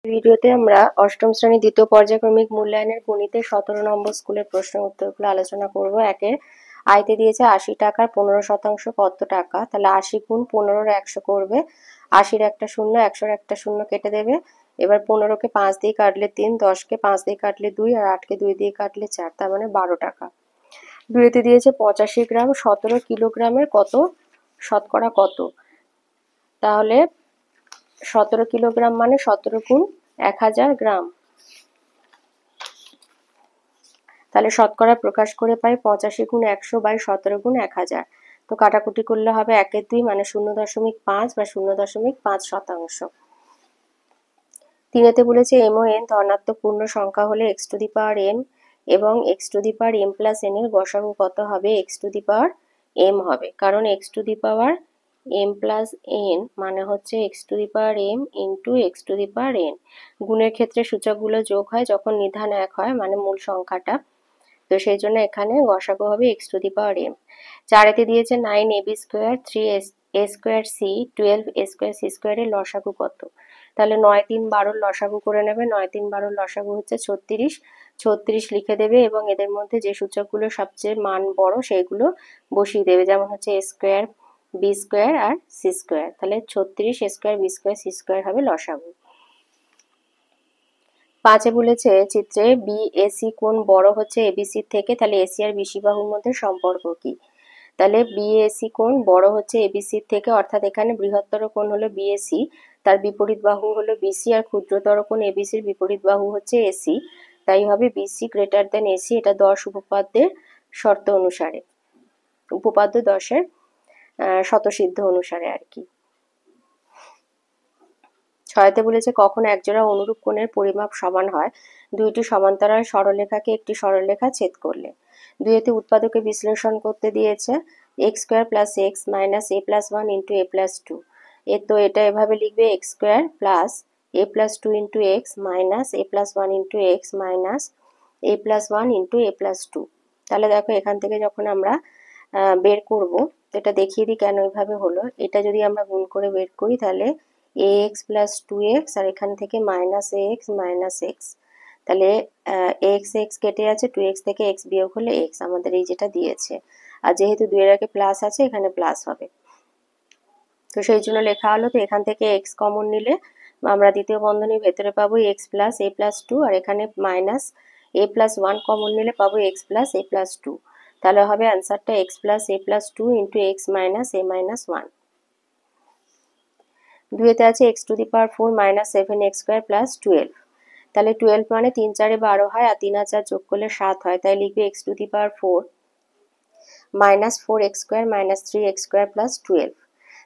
ভিডিওতে আমরা অষ্টম শ্রেণীর দ্বিতীয় পর্যায়ক্রমিক মূল্যায়নের গণিতের 17 নম্বর স্কুলের প্রশ্ন উত্তরগুলো আলোচনা করব। একের আয়তে দিয়েছে 80 টাকার 15% কত টাকা, তাহলে 80 গুণ 15 100 করবে, 80-র একটা শূন্য, 100-র একটা শূন্য কেটে দেবে। এবার 15কে 5 দিয়ে কাটলে 3, 10কে 5 দিয়ে কাটলে 2 আর 8কে 2 দিয়ে কাটলে 4, তার মানে 12 টাকা। দুইতে দিয়েছে 85 গ্রাম 17 কিলোগ্রামের কত শতকরা কত, তাহলে 17 কিলোগ্রাম মানে 17 গুণ 1000 গ্রাম, তাহলে শতকরা প্রকাশ করে পাই 85 গুণ 100 বাই 17 গুণ 1000। তো কাটাকুটি করলে হবে 1-এর 2 মানে 0.5 বা 0.5%। তিনেতে বলেছে m ও n ধনাত্মক পূর্ণ সংখ্যা হলে x two the power m এবং x two the power m plus n এর গসাগু কত হবে, x two the power m হবে, কারণ x two the power m plus n মানে হচ্ছে x two the power m into x two the power n। গুণের ক্ষেত্রে সূচকগুলো যোগ হয় যখন নিধান এক হয়, মানে মূল সংখ্যাটা, তো সেই জন্য এখানে গসাগু হবে x two the power m। চারেতে দিয়েছে 9ab square 3a square c 12a square c স্কোয়ারের লসাগু কত, তাহলে 9 3 12 লসাগু করে নেবে। 9 3 12 লসাগু হচ্ছে 36, 36 লিখে দেবে এবং এদের মধ্যে যে সূচকগুলো সবচেয়ে মান বড় সেইগুলো বসিয়ে দেবে, যেমন হচ্ছে a স্কোয়ার b স্কোয়ার আর c স্কোয়ার, তাহলে 36 a square b square c square হবে লসাগু। পাঁচে বলেছে চিত্রে বিএসি কোণ বড় হচ্ছে এবিসির থেকে, তাহলে এসি আর বিসি বাহুর মধ্যে সম্পর্ক কি, তাহলে বিএসি কোণ বড় হচ্ছে এবিসির থেকে, অর্থাৎ এখানে বৃহত্তর কোণ হলো বিএসি, তার বিপরীত বাহু হলো বিসি, আর ক্ষুদ্রতর কোণ এবিসির বিপরীত বাহু হচ্ছে এসি, তাই হবে বিসি গ্রেটার দেন এসি। এটা 10 উপপাদ্যের শর্ত অনুসারে, উপপাদ্য 10-এর স্বতঃসিদ্ধ অনুসারে আর কি। ছয়তে বলেছে কখন একজোড়া অনুরূপ কোণের পরিমাপ সমান হয়, দুইটি সমান্তরাল সরলরেখাকে একটি সরলরেখা ছেদ করলে। দুইতে উৎপাদকে বিশ্লেষণ করতে দিয়েছে x square plus x minus a plus 1 into a plus 2। তো এটা এভাবে লিখবে x square plus a plus 2 into X minus a plus 1 into X minus a plus 1 into a plus 2। তাহলে দেখো এখান থেকে যখন আমরা বের করব, এটা দেখিয়ে দিই কেন এইভাবে হলো। এটা যদি আমরা গুণ করে বের করি তাহলে ax প্লাস 2x আর এখান থেকে মাইনাস ax মাইনাস x, তাহলে x x কেটে আছে, 2x থেকে x বিয়োগ হলে x, আমাদের এই যেটা দিয়েছে, আর যেহেতু 2 এর আগে প্লাস আছে এখানে প্লাস হবে, তো সেই জন্য লেখা হলো। তো এখান থেকে x কমন নিলে আমরা দ্বিতীয় বন্ধনীর ভেতরে পাবো x প্লাস a প্লাস 2, আর এখানে মাইনাস a প্লাস 1 কমন নিলে পাবো x প্লাস a প্লাস 2, তাহলে হবে অ্যান্সারটা x plus a plus 2 into x minus a minus 1। দুইতে আছে x two the power 4 minus 7x square plus 12, তাহলে 12 মানে 3 4 12 হয়, আর 3 আর 4 যোগ করলে 7 হয়, তাই লিখবে x two the power 4 minus 4x square minus 3x square plus 12।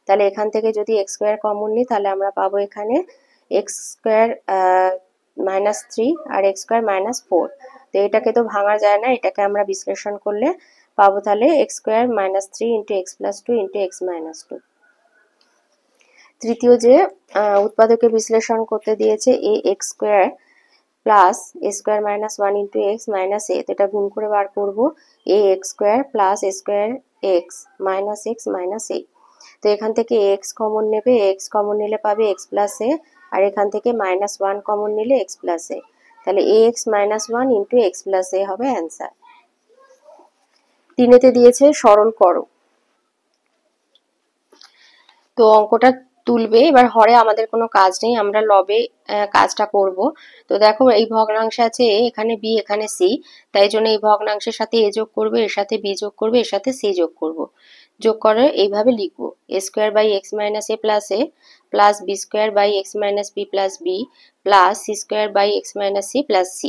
তাহলে এখান থেকে যদি x স্কোয়ার কমন নিই তাহলে আমরা পাবো এখানে x স্কোয়ার মাইনাস 3 আর x স্কোয়ার মাইনাস 4, তো এটাকে তো ভাঙা যায় না, এটাকে আমরা বিশ্লেষণ করলে পাবো তাহলে x square minus 3 into x plus 2 into x minus 2। তৃতীয় যে উৎপাদকে বিশ্লেষণ করতে দিয়েছে a x square plus a square minus 1 into X minus a, তো এটা গুণ করে বার করবো a x square plus a square x minus x minus a, তো এখান থেকে x কমন নেবে, x কমন নিলে পাবে x প্লাস a, আর এখান থেকে মাইনাস 1 কমন নিলে x প্লাস a, তাহলে ax minus 1 into x plus a হবে অ্যান্সার। তিনেতে দিয়েছে সরল করো, তো অঙ্কটা তুলবে। এবার হরে আমাদের কোনো কাজ নেই, আমরা লবে কাজটা করব। তো দেখো এই ভগ্নাংশে আছে a, এখানে b, এখানে c, তাই জন্য এই ভগ্নাংশের সাথে a যোগ করবে, এর সাথে b যোগ করবে, এর সাথে c যোগ করব, যোগ করে এইভাবে লিখবো a square by x minus a plus b square by x minus b plus b plus c square by x minus c plus c।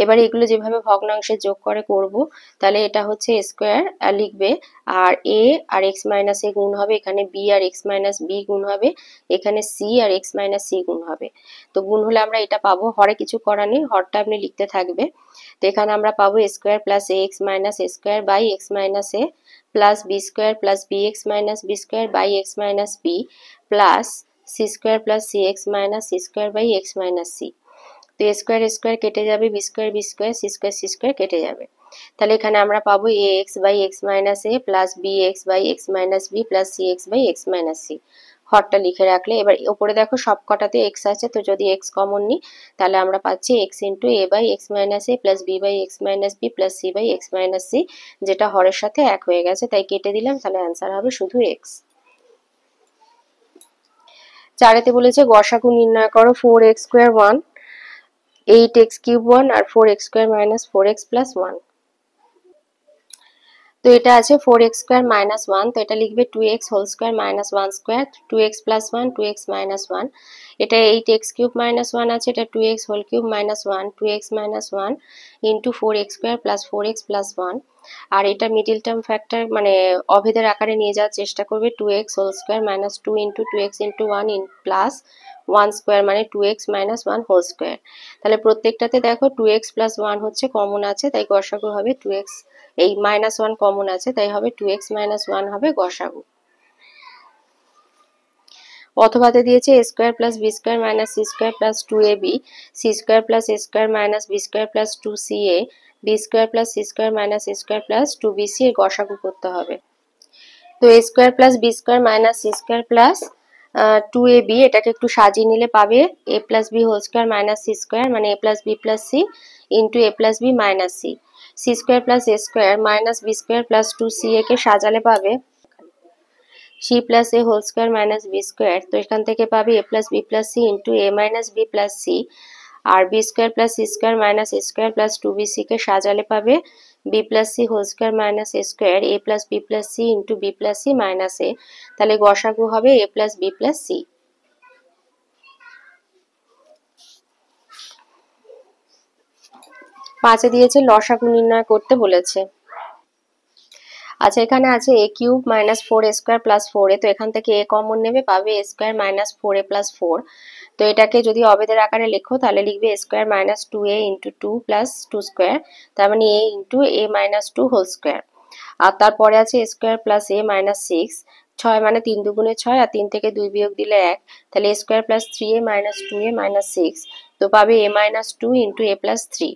এবার এগুলো যেভাবে ভগ্নাংশে যোগ করে করব, তাহলে এটা হচ্ছে স্কোয়ার লিখবে, আর a আর x মাইনাস a গুণ হবে, এখানে b আর x মাইনাস b গুণ হবে, এখানে c আর x মাইনাস c গুণ হবে, তো গুণ হলে আমরা এটা পাবো। হরে কিছু করা নেই, হরটা আপনি লিখতে থাকবে। তো এখানে আমরা পাবো square plus a x minus a square by x minus a plus b square plus bx minus b square by x minus b plus c square plus cx minus c square by x minus c। তো এ square square কেটে যাবে, B square C square কেটে যাবে, তাহলে এখানে আমরা পাবো ax by x minus a plus bx by x minus b plus cx by x minus c। হরটা লিখে রাখলে। এবার উপরে দেখো সব কটাতে এক্স আছে, তো যদি এক্স কমন নিই তাহলে আমরা পাচ্ছি x into a by x minus a plus b by x minus B plus c by x minus c, যেটা হরের সাথে এক হয়ে গেছে তাই কেটে দিলাম, তাহলে অ্যান্সার হবে শুধু এক্স। 4 বলেছে গসাগু নির্ণয় করো 4x স্কোয়ার 1, 8x কিউব 1 আর 4x square minus 4x plus 1। তো এটা আছে 4x স্কোয়ার মাইনাস 1, তো এটা লিখবে 2x whole square minus 1 square, 2x plus 1 2x minus 1। এটা 8x কিউব মাইনাস 1 আছে, এটা 2x whole cube minus 1 2x minus 1 into 4x square plus 4x plus 1। আর এটা মিডিল টার্ম ফ্যাক্টর মানে অভেদের আকারে নিয়ে যাওয়ার চেষ্টা করবে, 2x whole square minus 2 into 2x into 1 in plus 1 square মানে 2x মাইনাস 1 হোল স্কোয়ার। তাহলে প্রত্যেকটাতে দেখো 2x প্লাস 1 হচ্ছে কমন আছে, তাই গসাগু হবে 2x, এই মাইনাস 1 কমন আছে তাই হবে 2x মাইনাস 1 হবে গসাগু। অথবাতে দিয়েছে a square plus b square minus c square plus 2ab, c square plus A square minus B square plus 2ca, b square plus C square minus A square plus 2bc এর গসাগু করতে হবে। তো a square plus b square minus c square plus 2ab, এটাকে একটু সাজিয়ে নিলে পাবে a plus b whole square minus c square মানে a plus B plus C into a plus B minus C, C square plus A square minus B square plus 2ca কে সাজালে পাবে C plus A whole square minus B square, তো এখান থেকে পাবে A plus B plus C into A minus B plus C, আর B square plus C square minus এ square plus 2bc কে সাজালে পাবে B plus C whole square minus A square A plus B plus C into B plus C minus A, তাহলে গসাগু হবে A plus B plus C. 5 দিয়েছে লসাগু নির্ণয় করতে বলেছে। আচ্ছা এখানে আছে A cube minus 4a square plus 4a, তো এখান থেকে এ কমন নেবে পাবে এ স্কোয়ার মাইনাস 4a প্লাস 4। তো এটাকে যদি অবেদের আকারে লেখো তাহলে লিখবে A square minus 2a into 2 plus 2 square, তার মানে A into A minus 2 whole square. আর তারপরে আছে A square plus A minus 6, 6 মানে 3 দুগুণে 6 আর 3 থেকে 2 বিয়োগ দিলে 1, তাহলে A square plus 3a minus 2a minus 6, তো পাবে A minus 2 into A plus 3।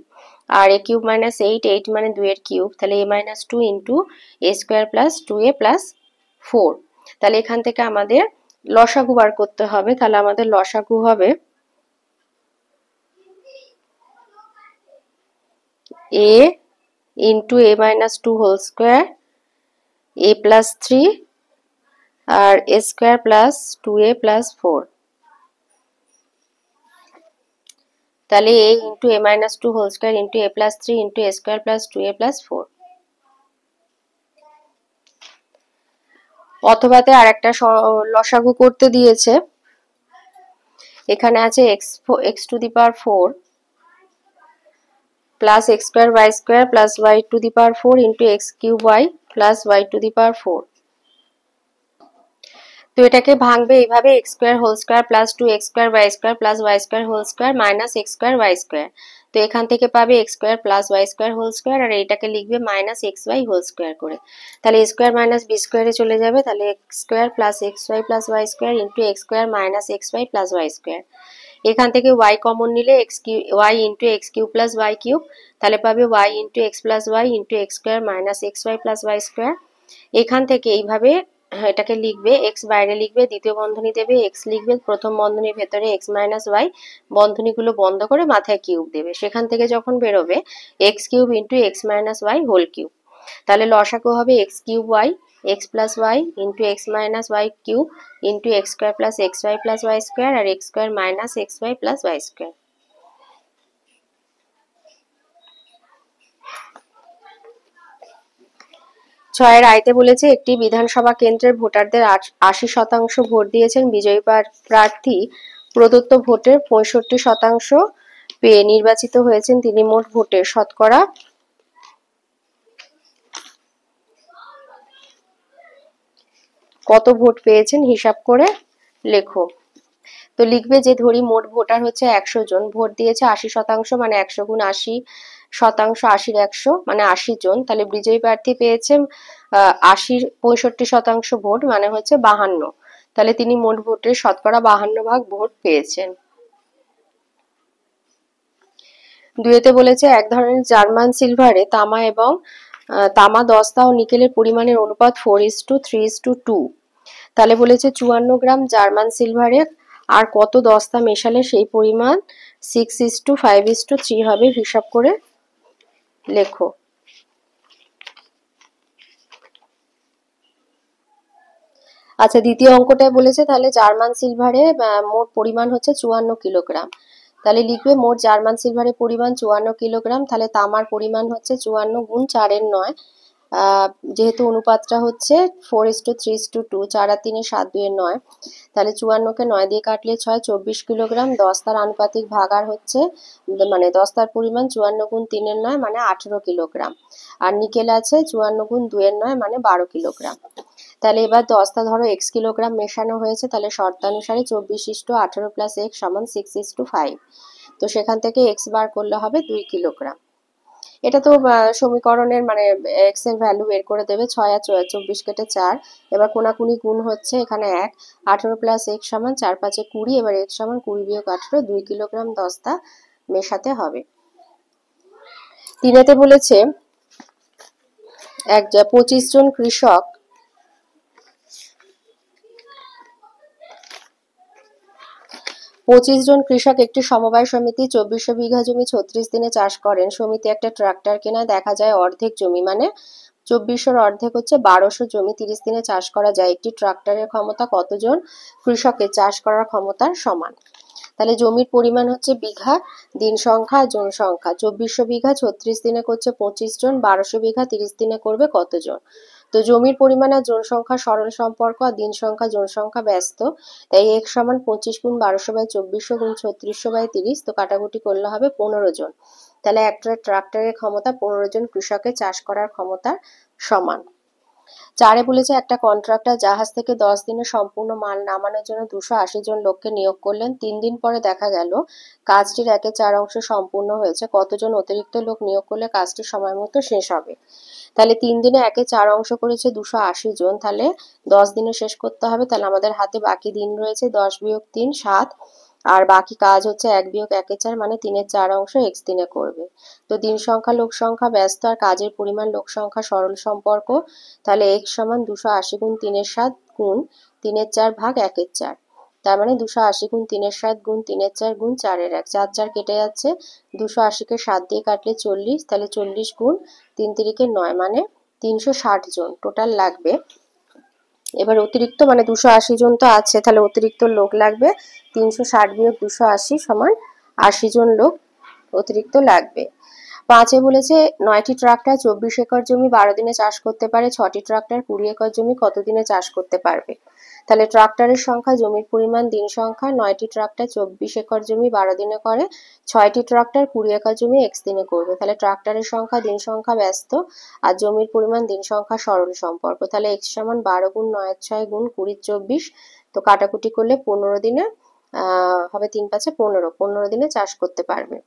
আর এ কিউব মাইনাস 8, 8 মানে 2 এর কিউব, তাহলে A minus 2 into A square plus 2a plus 4। তাহলে এখান থেকে আমাদের লসাগু বার করতে হবে, তাহলে আমাদের লসাগু হবে a into A minus 2 whole square a plus 3 আর a square plus 2a plus 4, তাহলে a into A minus 2 whole square into A plus 3 into A square plus 2a plus 4। অথবাতে আর একটা লসাগু করতে দিয়েছে, এখানে আছে x to the power 4 plus x square Y square plus y to the power 4 into x cube y plus y to the power 4। তো এটাকে ভাঙবে এইভাবে X square whole square plus 2x square Y square plus Y square whole square minus X square Y square, তো এখান থেকে পাবে X square plus Y square whole square আর এটাকে লিখবে minus x Y whole square করে, তাহলে A square minus B স্কোয়ারে চলে যাবে, তাহলে x square plus x Y plus Y square into x square minus x Y plus Y square. এখান থেকে ওয়াই কমন নিলে x cube y into x cube plus y cube, তাহলে পাবে y into x plus Y into x square minus x Y plus Y square. এখান থেকে এইভাবে এটাকে লিখবে, এক্স বাইরে লিখবে, দ্বিতীয় বন্ধনী দেবে, এক্স লিখবে, প্রথম বন্ধনীর ভেতরে এক্স মাইনাস ওয়াই, বন্ধনীগুলো বন্ধ করে মাথায় কিউব দেবে, সেখান থেকে যখন বেরোবে X cube into X minus Y whole cube, তাহলে লসাগু হবে X cube Y X plus Y into X minus Y cube into x square plus x Y plus Y square আর X square minus x Y plus Y square. ছয়ের আইতে বলেছে একটি বিধানসভা কেন্দ্রের ভোটারদের 80% ভোট দিয়েছেন, বিজয়ী প্রার্থী প্রদত্ত ভোটের 65% পেয়ে নির্বাচিত হয়েছেন, তিনি মোট ভোটের শতকরা কত ভোট পেয়েছেন হিসাব করে লেখো। তো লিখবে যে ধরি মোট ভোটার হচ্ছে 100 জন, ভোট দিয়েছে 80% মানে 100 গুণ 80 শতাংশ 80 100 মানে 80 জন, তাহলে বিজয়ী প্রার্থী পেয়েছে 80 65% ভোট মানে হচ্ছে 52, তাহলে তিনি মোট ভোটের শতকরা 52 ভাগ ভোট পেয়েছেন। দুইতে বলেছে এক ধরনের জার্মান সিলভারে তামা এবং তামা দস্তা ও নিকেলের পরিমাণের অনুপাত 4:3:2, তাহলে বলেছে 54 গ্রাম জার্মান সিলভারে আর কত দস্তা মেশালে সেই পরিমাণ 6:5:3 হবে, হিসাব করে লেখো। আচ্ছা, দ্বিতীয় অঙ্কটায় বলেছে তাহলে জার্মান সিলভারে মোট পরিমাণ হচ্ছে 54 কিলোগ্রাম। তাহলে লিখবে মোট জার্মান সিলভারের পরিমাণ 54 কিলোগ্রাম। তাহলে তামার পরিমাণ হচ্ছে 54 গুণ 4 এর 9, যেহেতু অনুপাতটা হচ্ছে 4:3:2, 4 আর 3 7, 2 এর 9। তাহলে 54কে 9 দিয়ে কাটলে 6, 24 কিলোগ্রাম। দস্তার আনুপাতিক ভাগার হচ্ছে মানে দস্তার পরিমাণ 54 গুণ 3 এর 9 মানে 18 কিলোগ্রাম। আর নিকেল আছে 54 গুণ 2 এর 9 মানে 12 কিলোগ্রাম। তাহলে এবার দস্তা ধরো x কিলোগ্রাম মেশানো হয়েছে, তাহলে শর্তানুসারে 24:18 প্লাস x সমান 6:5। তো সেখান থেকে x বার করলে হবে 2 কিলোগ্রাম। এটা তো সমীকরণের মানে x এর ভ্যালু বের করে দেবে। 6 আর 24 কেটে 4, এবার কোনাকুনি গুণ হচ্ছে, এখানে 1, 18 প্লাস x সমান 4 5 20, এবার x সমান 20 বিয়োগ 18, 2 কিলোগ্রাম দস্তা মেশাতে হবে। তিনেতে বলেছে 25 জন কৃষক 25 জন কৃষক একটি সমবায় সমিতি 2400 বিঘা জমি 36 দিনে চাষ করেন। সমিতি একটা ট্রাক্টর কেনায় দেখা যায় অর্ধেক জমি মানে 2400-র অর্ধেক হচ্ছে 1200 জমি 30 দিনে চাষ করা যায়। একটি ট্রাক্টরের ক্ষমতা কতজন কৃষকের চাষ করার ক্ষমতার সমান? তাহলে জমির পরিমাণ হচ্ছে বিঘা, দিন সংখ্যা, জন সংখ্যা। 2400 বিঘা 36 দিনে করছে 25 জন, 1200 বিঘা 30 দিনে করবে কতজন? তো জমির পরিমাণ আর জন সংখ্যা সরল সম্পর্ক, আর দিন সংখ্যা জন সংখ্যা ব্যস্ত। তাই x সমান 25 গুণ 1200/2400 গুণ 3600/30, তো কাটাকুটি করলে হবে 15 জন। তাহলে একটা ট্রাক্টরের ক্ষমতা 15 জন কৃষকের চাষ করার ক্ষমতার সমান। 4-এ বলেছে একটা কন্ট্রাক্টর জাহাজ থেকে 10 দিনে সম্পূর্ণ মাল নামানোর জন্য 280 জন লোককে নিয়োগ করলেন। 3 দিন পরে দেখা গেল কাজটির 1/4 অংশ সম্পূর্ণ হয়েছে। কতজন অতিরিক্ত লোক নিয়োগ করলে কাজটি সময় মতো শেষ হবে? তাহলে 3 দিনে 1/4 অংশ করেছে 280 জন, তাহলে 10 দিনে শেষ করতে হবে। তাহলে আমাদের হাতে বাকি দিন রয়েছে 10 বিয়োগ 3 7, আর বাকি কাজ হচ্ছে 1 বিয়োগ 1/4 মানে 3/4 অংশ x দিনে করবে। তো দিন সংখ্যা লোক সংখ্যা ব্যস্ত আর কাজের পরিমাণ লোক সংখ্যা সরল সম্পর্ক। তাহলে x সমান 280 গুণ 3/7 গুণ 3/4 ভাগ 1/4। তার মানে 280 গুণ 3/7 গুণ 3/4 গুণ 4/1, 4 4 কেটে যাচ্ছে। 280-কে 7 দিয়ে কাটলে 40, তাহলে 40 গুণ 3 3 9 মানে 360 জন টোটাল লাগবে। এবার অতিরিক্ত মানে 280 জন তো আছে, তাহলে অতিরিক্ত লোক লাগবে। 360 বিয়োগ 280 সমান 80 জন লোক অতিরিক্ত লাগবে। 5-এ বলেছে 9টি ট্রাক্টর 24 একর জমি 12 দিনে চাষ করতে পারে, 6টি ট্রাক্টর 20 একর জমি কত দিনে চাষ করতে পারবে? তাহলে ট্রাক্টরের সংখ্যা, জমির পরিমাণ, দিন সংখ্যা। 9টি ট্রাক্টর 24 একর জমি 12 দিনে করে, 6টি ট্রাক্টর 20 একর জমি x দিনে করবে। তাহলে ট্রাক্টরের সংখ্যা, দিন সংখ্যা ব্যস্ত আর জমির পরিমাণ, দিন সংখ্যা সরল সম্পর্ক। তাহলে x সমান 12 গুণ 9 6 গুণ 20 24, তো কাটাকুটি করলে 15 দিনে হবে 3 5 15, 15 দিনে চাষ করতে পারবে।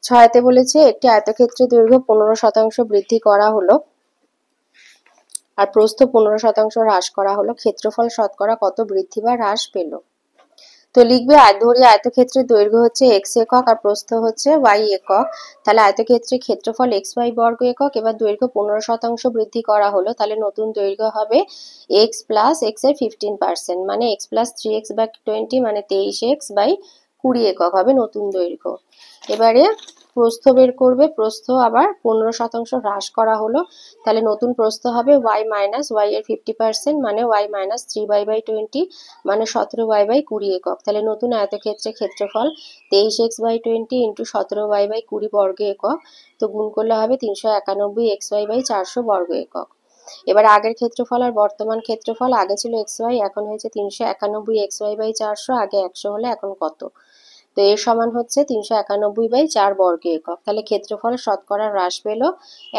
6-তে বলেছে একটি আয়তক্ষেত্রের দৈর্ঘ্য 15% বৃদ্ধি করা হলো আর প্রস্থ 15% হ্রাস করা হলো, ক্ষেত্রফল শতকরা কত বৃদ্ধি বা হ্রাস পেল? তো লিখবে ধরি আয়তক্ষেত্রের দৈর্ঘ্য হচ্ছে x একক আর প্রস্থ হচ্ছে y একক। তাহলে আয়তক্ষেত্রের ক্ষেত্রফল xy বর্গ একক। এবার দৈর্ঘ্য 15% বৃদ্ধি করা হলো, তাহলে নতুন দৈর্ঘ্য হবে x প্লাস x এর 15% মানে x প্লাস 3x/20 মানে 23x/20 একক হবে নতুন দৈর্ঘ্য। এবারে প্রস্থ বের করবে, প্রস্থ আবার 15% হ্রাস করা হলো, তাহলে নতুন প্রস্থ হবে y মাইনাস y এর 50% মানে y মাইনাস 3y/20 মানে 17y/20 একক। তাহলে নতুন আয়তক্ষেত্রের ক্ষেত্রফল 23x/20 ইন্টু 17y/20 বর্গ একক, তো গুণ করলে হবে 391xy/400 বর্গ একক। এবার আগের ক্ষেত্রফল আর বর্তমান ক্ষেত্রফল, আগে ছিল xy এখন হয়েছে 391xy/400, আগে 100 হলে এখন কত? তো এর সমান হচ্ছে 391/4 বর্গ একক। তাহলে ক্ষেত্রফল শতকরা হ্রাস পেল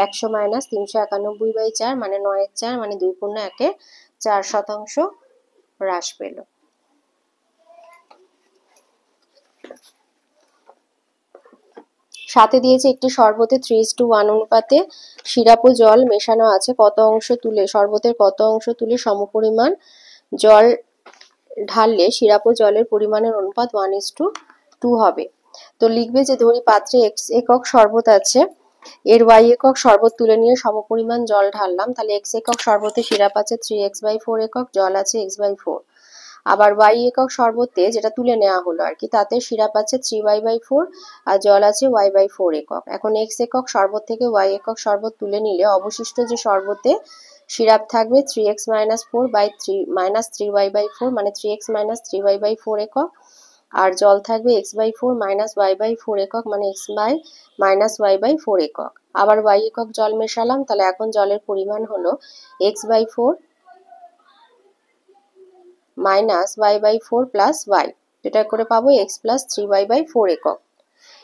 100 মাইনাস 391/4 মানে 9/4 মানে 2.4% হ্রাস পেল। 7-এ দিয়েছে একটি শরবতে 3:1 অনুপাতে সিরাপ ও জল মেশানো আছে, কত অংশ তুলে শরবতের কত অংশ তুলে সমপরিমাণ জল ঢাললে সিরাপ ও জলের পরিমাণের অনুপাত 1:2 হবে? তো লিখবে যে ধরি পাত্রে x একক শরবত আছে, এর y একক শরবত তুলে নিয়ে সমপরিমাণ জল ঢাললাম, তাহলে x একক শরবতে সিরাপ আছে 3x/4 একক, জল আছে x/4। আবার y একক শরবতে যেটা তুলে নেওয়া হলো আর কি, তাতে সিরাপ আছে 3y/4 আর জল আছে y/4 একক। এখন x একক শরবত থেকে y একক শরবত তুলে নিলে অবশিষ্ট যে শরবতে সিরাপ থাকবে 3x-4/3 মানে 3x-3y/4 একক, আর জল থাকবে x/4 y/4 একক মানে x/-y/4 একক। আবার y একক জল মেশালাম, তাহলে এখন জলের পরিমাণ হলো x/4 y/4 প্লাস y, যেটা করে পাবো x প্লাস 3y/4 একক।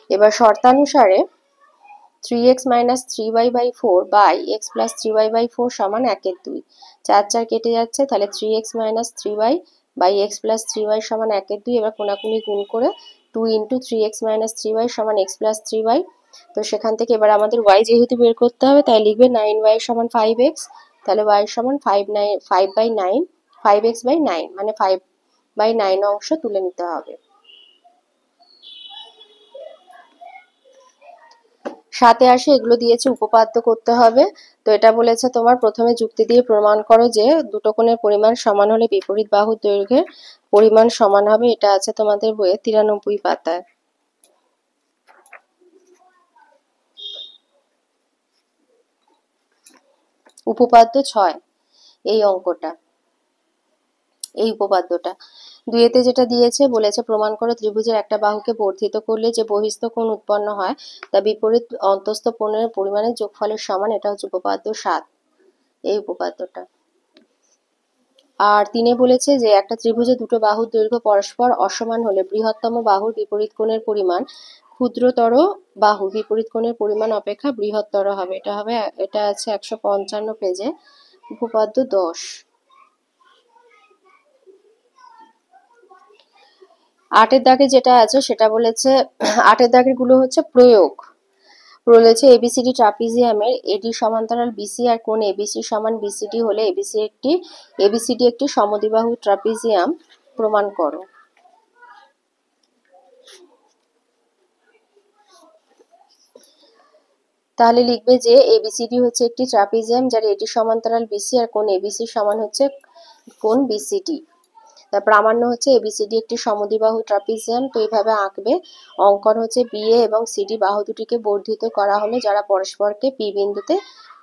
এবার শর্তানুসারে 3x-3y/4 by x plus 3y/4 সমান 1/2। 4 কেটে যাচ্ছে, তাহলে 3x-3y by x plus 3y সমান 1/2। এবার কোনাকুনি গুণ করে 2 × 3x-3y সমান x প্লাস 3y। তো সেখান থেকে এবার আমাদের y যেহেতু বের করতে হবে, তাই লিখবে 9y সমান 5x, তাহলে y সমান 5x/9 মানে 5/9 অংশ তুলে নিতে হবে। 7-এ আসে এগুলো দিয়েছে উপপাদ্য করতে হবে। তো এটা বলেছে তোমার প্রথমে যুক্তি দিয়ে প্রমাণ করো যে দুটো কোণের পরিমাণ সমান হলে বিপরীত বাহুর দৈর্ঘ্যের পরিমাণ সমান হবে। এটা আছে তোমাদের বইয়ে 93 পাতায়। উপপাদ্য 6 এই অঙ্কটা, এই উপপাদ্যটা 2-তে যেটা দিয়েছে বলেছে প্রমাণ করো ত্রিভুজের একটা বাহুকে বর্ধিত করলে যে বহিস্থ কোণ উৎপন্ন হয় তা বিপরীত অন্তস্থ কোণের পরিমাণের যোগফলের সমান। এটা হচ্ছে উপপাদ্য 7, এই উপপাদ্যটা। আর 3-এ বলেছে যে একটা ত্রিভুজে দুটো বাহুর দৈর্ঘ্য পরস্পর অসমান হলে বৃহত্তম বাহুর বিপরীত কোণের পরিমাণ ক্ষুদ্রতর বাহুর বিপরীত কোণের পরিমাণ অপেক্ষা বৃহত্তর হবে। এটা আছে 155 পেজে, উপপাদ্য 10। 8-এর দাগে যেটা আছে সেটা বলেছে, 8-এর দাগের গুলো হচ্ছে প্রয়োগ। বলেছে এবিসিডি ট্রাপিজিয়ামের এডি সমান্তরাল বিসি আর কোণ এবিসি সমান বিসিডি হলে এবিসিডি একটি সমদ্বিবাহু ট্রাপিজিয়াম প্রমাণ করো। তাহলে লিখবে যে এবিসিডি হচ্ছে একটি ট্রাপিজিয়াম যার এডি সমান্তরাল বিসি আর কোণ এবিসি সমান হচ্ছে কোণ বিসিডি। তার প্রামাণ্য হচ্ছে এবিসিডি একটি সমদ্বিবাহু ট্রাপিজিয়াম। তো এইভাবে আঁকবে। অঙ্কন হচ্ছে বিএ এবং সিডি বাহু দুটিকে বর্ধিত করা হলো যারা পরস্পরকে পি বিন্দুতে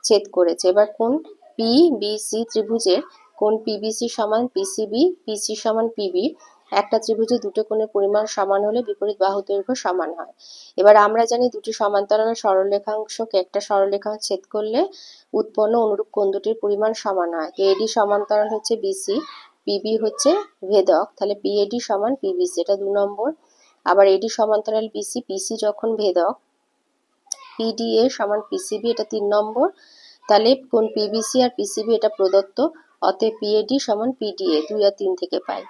ছেদ করেছে। এবার কোণ পিবিসি ত্রিভুজের কোণ পিবিসি সমান পিসিবি, পিসি সমান পিবি। একটা ত্রিভুজে দুটো কোণের পরিমাণ সমান হলে বিপরীত বাহু দৈর্ঘ্য সমান হয়। এবার আমরা জানি দুটি সমান্তরাল সরলরেখাংশকে একটা সরলরেখা ছেদ করলে উৎপন্ন অনুরূপ কোণ দুটির পরিমাণ সমান হয়। তো এডি সমান্তরাল হচ্ছে বিসি, পিবি হচ্ছে ভেদক, তাহলে পিএডি সমান পিবিসি, এটা 2 নম্বর। আবার এডি সমান্তরাল বিসি, পিসি যখন ভেদক, পিডিএ সমান পিসিবি, এটা 3 নম্বর। তাহলে কোণ পিবিসি আর পিসিবি এটা প্রদত্ত, অতএব পিএডি সমান পিডিএ 2 আর 3 থেকে পাই।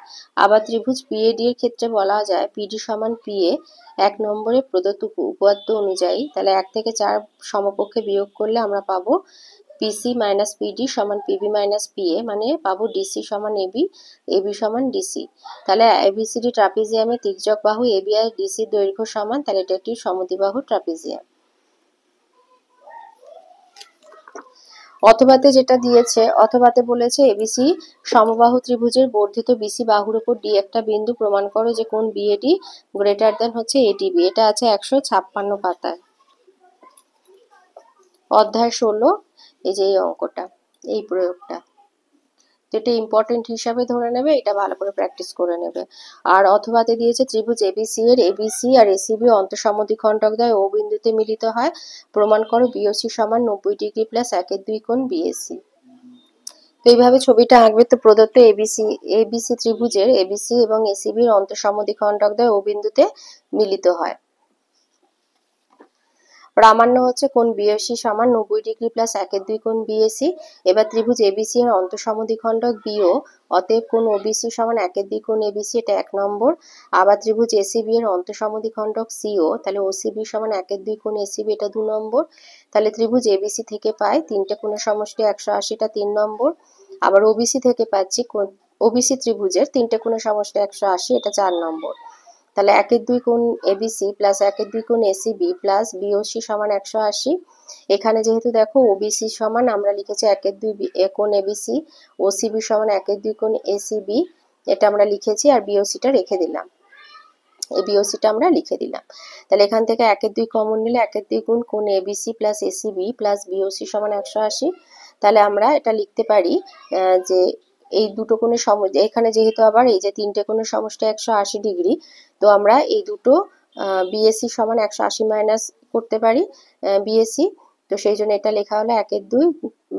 আবার ত্রিভুজ পিএডি এর ক্ষেত্রে বলা যায় পিডি সমান পিএ 1 নম্বরে প্রদত্ত উপপাদ্য অনুযায়ী। তাহলে 1 থেকে 4 সমপক্ষে বিয়োগ করলে আমরা পাবো পিসি মাইনাস পিডি সমান পিবি মাইনাস পিএ, মানে পাবো ডিসি সমান এবি, এবি সমান ডিসি। তাহলে এবিসিডি ট্রাপিজিয়ামে তির্যক বাহু এবি আর ডিসির দৈর্ঘ্য সমান, তাহলে এটা একটি সমদ্বিবাহু ট্রাপিজিয়াম। অথবাতে যেটা দিয়েছে, অথবাতে বলেছে এবিসি সমবাহু ত্রিভুজের বর্ধিত বিসি বাহুর উপর ডি একটা বিন্দু প্রমাণ করো যে কোণ বিএডি গ্রেটার দেন হচ্ছে এডিবি। এটা আছে 156 পাতায়, অধ্যায় 16। এই যে এই অঙ্কটা, এই প্রয়োগটা, যেটা ইম্পর্টেন্ট হিসাবে ধরে নেবে, এটা ভালো করে প্র্যাকটিস করে নেবে। আর অথবাতে দিয়েছে ত্রিভুজ এবিসি এর এবিসি আর এসিবি অন্তঃসমদ্বিখণ্ডক দ্বয় ও বিন্দুতে মিলিত হয়, প্রমাণ করো বিওসি সমান 90 ডিগ্রি প্লাস 1/2 কোণ বিএসি। তো এইভাবে ছবিটা আঁকবে। তো প্রদত্ত এবিসি ত্রিভুজের এবিসি এবং এসিবির অন্তঃসমদ্বিখণ্ডক দ্বয় ও বিন্দুতে মিলিত হয়। প্রামাণ্য হচ্ছে কোণ বিএসি সমান 90 ডিগ্রি প্লাস 1/2 কোণ বিএসি। এবার ত্রিভুজ এবিসি এর অন্তঃসমদ্বিখণ্ডক বিও, অতএব কোণ ওবিসি সমান 1/2 কোণ এবিসি, এটা 1 নম্বর। আবার ত্রিভুজ এসিবি এর অন্তঃসমদ্বিখণ্ডক সিও, তাহলে ওসিবি সমান 1/2 কোণ এসিবি, এটা 2 নম্বর। তাহলে ত্রিভুজ এবিসি থেকে পাই তিনটে কোণের সমষ্টি 180, এটা 3 নম্বর। আবার ওবিসি থেকে পাচ্ছি ওবিসি ত্রিভুজের তিনটে কোণের সমষ্টি 180, এটা 4 নম্বর। তাহলে 1/2 কোণ এবিসি প্লাস 1/2 কোণ এসিবি প্লাস বিওসি সমান 180। এখানে যেহেতু দেখো ওবিসি সমান আমরা লিখেছি 1/2 কোণ এবিসি, ওসিবি সমান 1/2 কোণ এসিবি, এটা আমরা লিখেছি আর বিওসিটা রেখে দিলাম, এই বিওসিটা আমরা লিখে দিলাম। তাহলে এখান থেকে 1/2 কমন নিলে 1/2 গুণ কোণ ABC plus ACB plus BOC সমান 180। তাহলে আমরা এটা লিখতে পারি যে এই দুটো কোণের সমষ্টি, এখানে যেহেতু আবার এই যে তিনটে কোণের সমষ্টি 180 ডিগ্রি, তো আমরা এই দুটো বিএসি সমান 180 মাইনাস করতে পারি বিএসি। তো সেই জন্য এটা লেখা হলো 1/2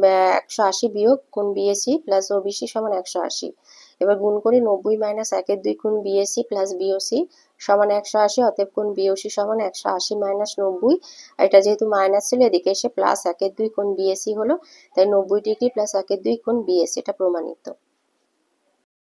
180 বিয়োগ কোণ বিএসি প্লাস ওবিসি সমান 180। এবার গুণ করি 90 মাইনাস 1/2 কোণ বিএসি প্লাস বিওসি সমান 180, অতএব কোণ বিওসি সমান 180 মাইনাস 90। আর এটা যেহেতু মাইনাস ছিল এদিকে এসে প্লাস 1/2 কোণ বিএসি হলো, তাই 90 ডিগ্রি প্লাস 1/2 কোণ বিএসি, এটা প্রমাণিত।